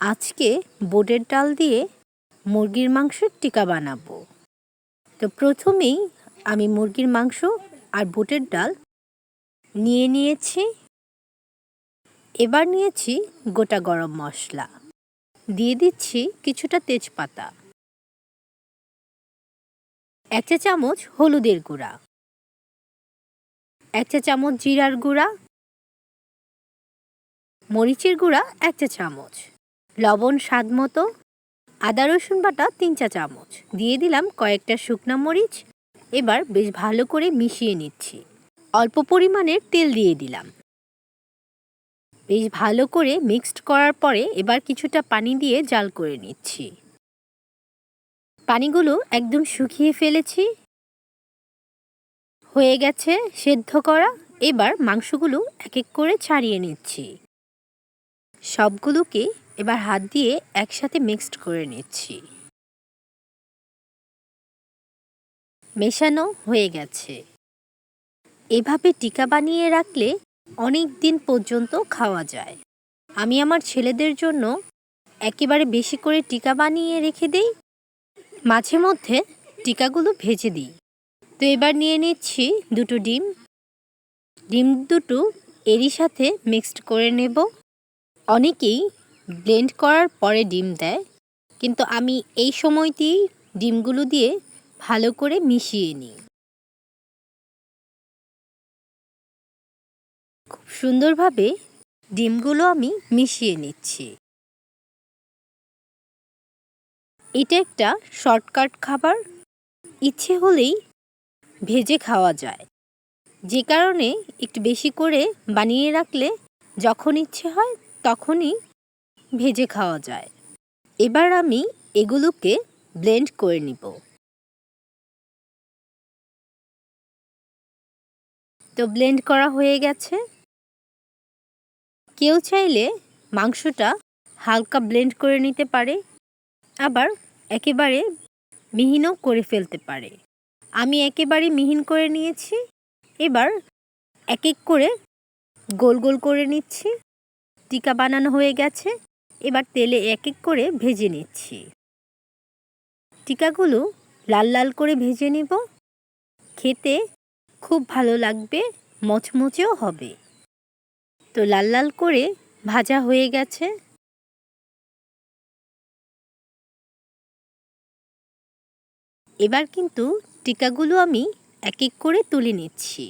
আজকে বুটের ডাল দিয়ে মুরগির মাংসের টিকা বানাবো। তো প্রথমেই আমি মুরগির মাংস আর বুটের ডাল নিয়ে নিয়েছি। এবার নিয়েছি গোটা গরম মশলা, দিয়ে দিচ্ছি কিছুটা তেজপাতা, 1 চা চামচ হলুদের গুঁড়া, 1 চা চামচ জিরার গুঁড়া, মরিচের গুঁড়া 1 চা চামচ, লবণ স্বাদ মতো, আদা রসুন বাটা 3 চা চামচ, দিয়ে দিলাম কয়েকটা শুকনা মরিচ। এবার বেশ ভালো করে মিশিয়ে নিচ্ছি। অল্প পরিমাণের তেল দিয়ে দিলাম। বেশ ভালো করে মিক্সড করার পরে এবার কিছুটা পানি দিয়ে জাল করে নিচ্ছি। পানিগুলো একদম শুকিয়ে ফেলেছি, হয়ে গেছে সেদ্ধ করা। এবার মাংসগুলো এক এক করে ছাড়িয়ে নিচ্ছি। সবগুলোকে এবার হাত দিয়ে একসাথে মিক্সড করে নিচ্ছি। মেশানো হয়ে গেছে। এভাবে টিকা বানিয়ে রাখলে অনেক দিন পর্যন্ত খাওয়া যায়। আমি আমার ছেলেদের জন্য একেবারে বেশি করে টিকা বানিয়ে রেখে দিই, মাঝে মধ্যে টিকাগুলো ভেজে দিই। তো এবার নিয়ে নিচ্ছি দুটো ডিম। ডিম দুটো এরই সাথে মিক্সড করে নেব। অনেকেই ব্লেন্ড করার পরে ডিম দেয়, কিন্তু আমি এই সময়তেই ডিমগুলো দিয়ে ভালো করে মিশিয়ে নিই। খুব সুন্দরভাবে ডিমগুলো আমি মিশিয়ে নিচ্ছি। এটা একটা শর্টকাট খাবার, ইচ্ছে হলেই ভেজে খাওয়া যায়। যে কারণে একটু বেশি করে বানিয়ে রাখলে যখন ইচ্ছে হয় তখনই ভেজে খাওয়া যায়। এবার আমি এগুলোকে ব্লেন্ড করে নিব। তো ব্লেন্ড করা হয়ে গেছে। কেউ চাইলে মাংসটা হালকা ব্লেন্ড করে নিতে পারে, আবার একেবারে মিহিনও করে ফেলতে পারে। আমি একেবারে মিহিন করে নিয়েছি। এবার এক এক করে গোল গোল করে নিচ্ছি। টিকা বানানো হয়ে গেছে। এবার তেলে এক এক করে ভেজে নিচ্ছি। টিকাগুলো লাল লাল করে ভেজে নিব। খেতে খুব ভালো লাগবে, মচমচেও হবে। তো লাল লাল করে ভাজা হয়ে গেছে। এবার কিন্তু টিকাগুলো আমি এক এক করে তুলে নিচ্ছি।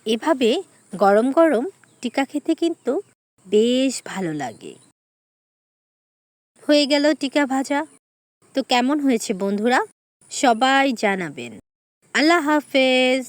এভাবে গরম গরম টিকা খেতে কিন্তু বেশ ভালো লাগে। হয়ে গেল টিকা ভাজা। তো কেমন হয়েছে বন্ধুরা? সবাই জানাবেন। আল্লাহ হাফেজ।